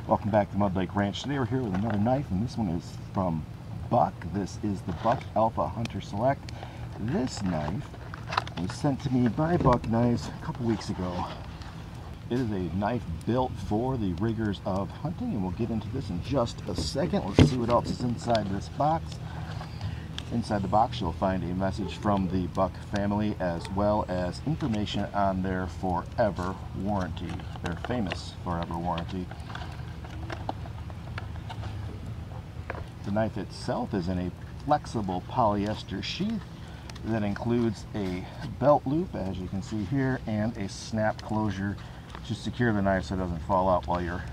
Welcome back to Mud Lake Ranch. Today we're here with another knife, and this one is from Buck. This is the Buck Alpha Hunter Select. This knife was sent to me by Buck Knives a couple weeks ago. It is a knife built for the rigors of hunting, and we'll get into this in just a second. Let's see what else is inside this box. Inside the box you'll find a message from the Buck family, as well as information on their forever warranty, their famous forever warranty. The knife itself is in a flexible polyester sheath that includes a belt loop, as you can see here, and a snap closure to secure the knife so it doesn't fall out while you're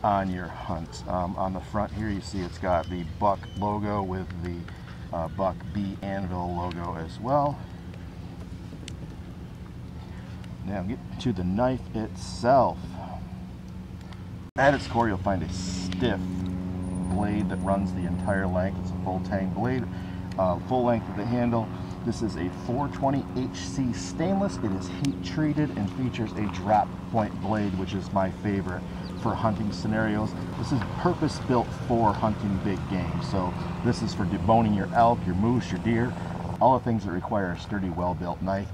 on your hunt. On the front here you see it's got the Buck logo with the Buck B Anvil logo as well. Now get to the knife itself. At its core you'll find a stiff blade that runs the entire length. It's a full tang blade, full length of the handle. This is a 420 HC stainless. It is heat treated and features a drop point blade, which is my favorite for hunting scenarios. This is purpose built for hunting big game. So this is for deboning your elk, your moose, your deer, all the things that require a sturdy, well-built knife.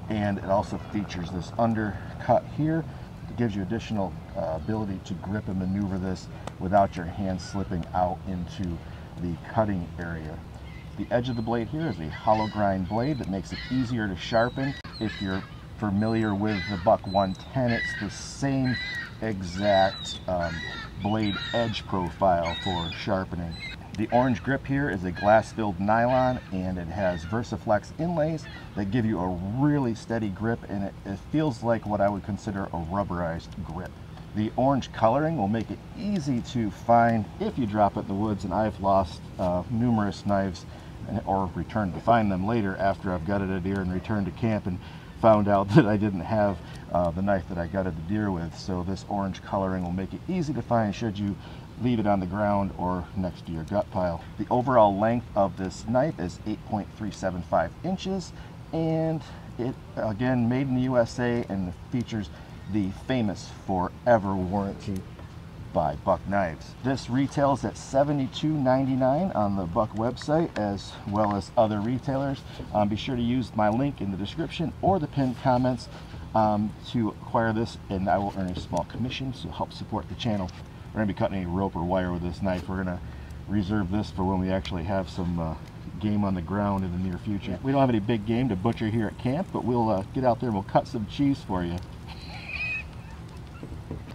And it also features this undercut here. It gives you additional ability to grip and maneuver this without your hand slipping out into the cutting area. The edge of the blade here is a hollow grind blade that makes it easier to sharpen. If you're familiar with the Buck 110, it's the same exact blade edge profile for sharpening. The orange grip here is a glass-filled nylon, and it has Versaflex inlays that give you a really steady grip, and it feels like what I would consider a rubberized grip. The orange coloring will make it easy to find if you drop it in the woods, and I've lost numerous knives or returned to find them later after I've gutted a deer and returned to camp and found out that I didn't have the knife that I gutted the deer with. So this orange coloring will make it easy to find should you leave it on the ground or next to your gut pile. The overall length of this knife is 8.375 inches, and it, again, made in the USA, and features the famous forever warranty by Buck Knives. This retails at $72.99 on the Buck website, as well as other retailers. Be sure to use my link in the description or the pinned comments to acquire this, and I will earn a small commission to help support the channel. We're going to be cutting any rope or wire with this knife. We're going to reserve this for when we actually have some game on the ground in the near future. We don't have any big game to butcher here at camp, but we'll get out there and we'll cut some cheese for you.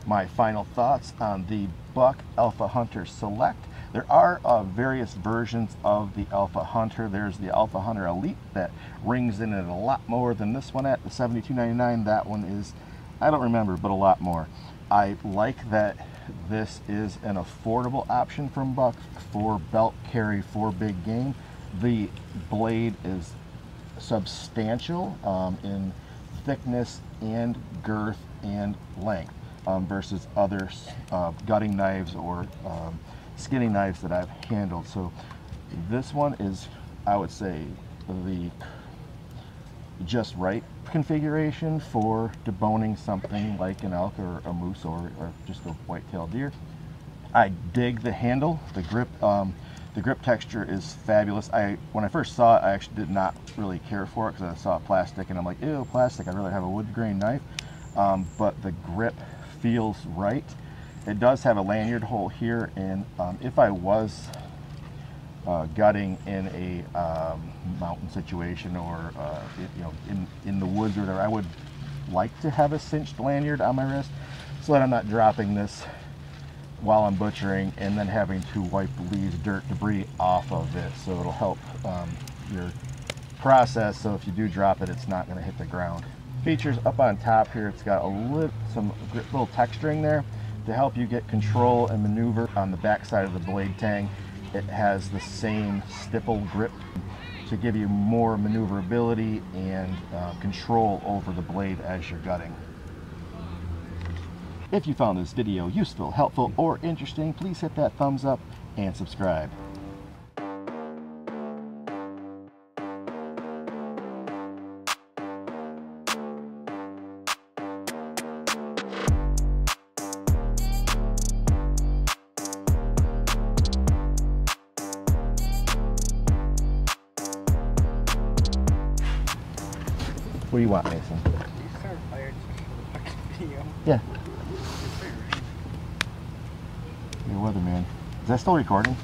My final thoughts on the Buck Alpha Hunter Select. There are various versions of the Alpha Hunter. There's the Alpha Hunter Elite that rings in at a lot more than this one at the $72.99. That one is, I don't remember, but a lot more. I like that this is an affordable option from Buck for belt carry for big game. The blade is substantial in thickness and girth and length versus other gutting knives or skinning knives that I've handled. So this one is, I would say, the just right configuration for deboning something like an elk or a moose or just a white-tailed deer. I dig the handle. The grip texture is fabulous. When I first saw it, I actually did not really care for it because I saw plastic and I'm like, ew, plastic, I'd rather have a wood grain knife. But the grip feels right. It does have a lanyard hole here, and if I was gutting in a mountain situation or you know, in the woods or whatever, I would like to have a cinched lanyard on my wrist so that I'm not dropping this while I'm butchering and then having to wipe leaves, dirt, debris off of it. So it'll help your process, so if you do drop it, it's not going to hit the ground. Features up on top here, it's got some little texturing there to help you get control and maneuver on the back side of the blade tang. It has the same stipple grip to give you more maneuverability and control over the blade as you're gutting. If you found this video useful, helpful, or interesting, please hit that thumbs up and subscribe. What do you want, Mason? You start fired for the video. Yeah. You're a weatherman. Is that still recording?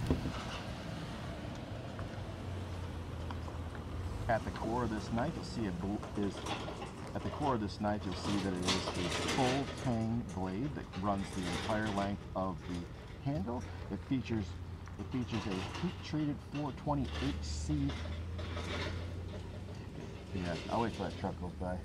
At the core of this knife, you'll see at the core of this knife, you'll see that it is a full tang blade that runs the entire length of the handle. It features a heat-treated 428C. Yeah, I'll wait till that truck goes by.